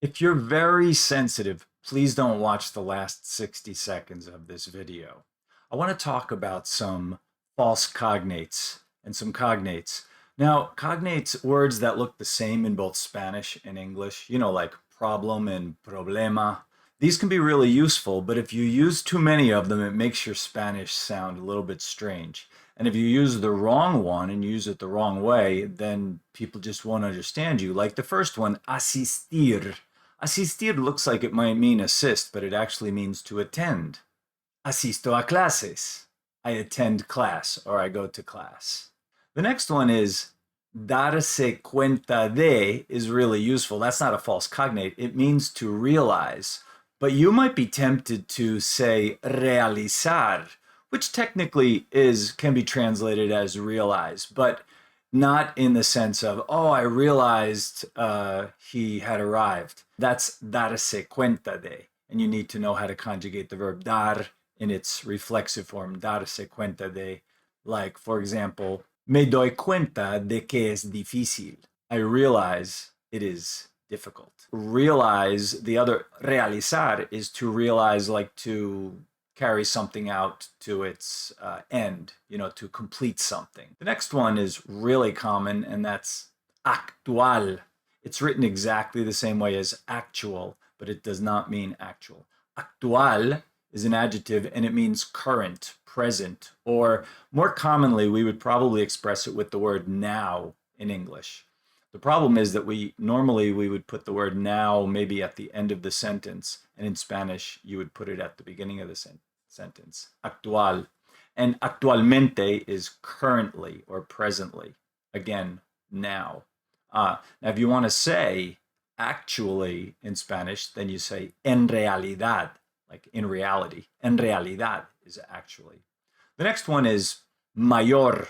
If you're very sensitive, please don't watch the last 60 seconds of this video. I want to talk about some false cognates and some cognates. Now, cognates, words that look the same in both Spanish and English, like problem and problema. These can be really useful, but if you use too many of them, it makes your Spanish sound a little bit strange. And if you use the wrong one and use it the wrong way, then people just won't understand you. Like the first one, asistir. Asistir looks like it might mean assist, but it actually means to attend. Asisto a clases. I attend class or I go to class. The next one is darse cuenta de is really useful. That's not a false cognate. It means to realize. But you might be tempted to say realizar, which technically can be translated as realize, but not in the sense of, oh, I realized he had arrived. That's darse cuenta de. And you need to know how to conjugate the verb dar in its reflexive form, darse cuenta de. Like, for example, me doy cuenta de que es difícil. I realize it is difficult. Realize, the other, realizar, is to realize, like to carry something out to its end, to complete something. The next one is really common, and that's actual. It's written exactly the same way as actual, but it does not mean actual. Actual is an adjective, and it means current, present, or more commonly, we would probably express it with the word now in English. The problem is that we would put the word now maybe at the end of the sentence, and in Spanish, you would put it at the beginning of the sentence. Actual. And actualmente is currently or presently. Again, now. Now, if you want to say actually in Spanish, then you say en realidad, like in reality. En realidad is actually. The next one is mayor.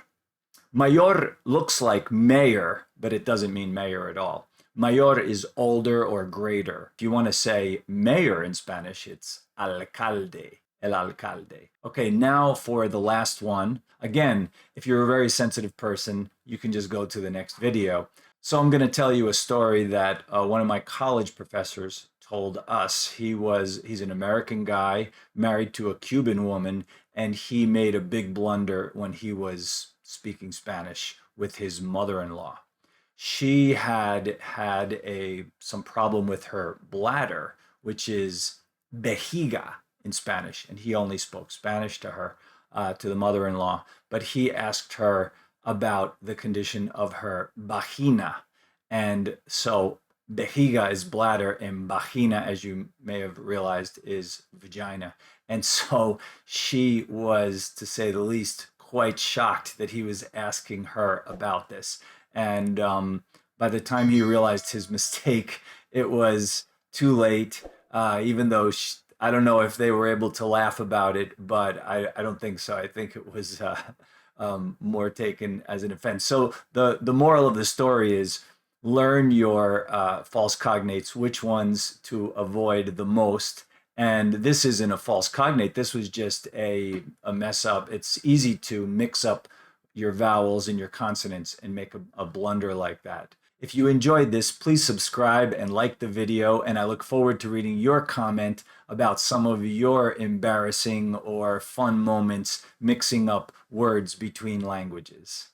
Mayor looks like mayor, but it doesn't mean mayor at all. Mayor is older or greater. If you want to say mayor in Spanish, it's alcalde, el alcalde. Okay, now for the last one. Again, if you're a very sensitive person, you can just go to the next video. So I'm going to tell you a story that one of my college professors told us. He's an American guy married to a Cuban woman, and he made a big blunder when he was speaking Spanish with his mother-in-law. She had some problem with her bladder, which is vejiga in Spanish, and he only spoke Spanish to her, to the mother-in-law. But he asked her about the condition of her vagina, and so vejiga is bladder, and vagina, as you may have realized, is vagina. And so she was, to say the least, quite shocked that he was asking her about this. And by the time he realized his mistake, it was too late, even though I don't know if they were able to laugh about it, but I don't think so. I think it was more taken as an offense. So the moral of the story is learn your false cognates, which ones to avoid the most. And this isn't a false cognate. This was just a mess up. It's easy to mix up your vowels and your consonants and make a blunder like that. If you enjoyed this, please subscribe and like the video, and I look forward to reading your comment about some of your embarrassing or fun moments mixing up words between languages.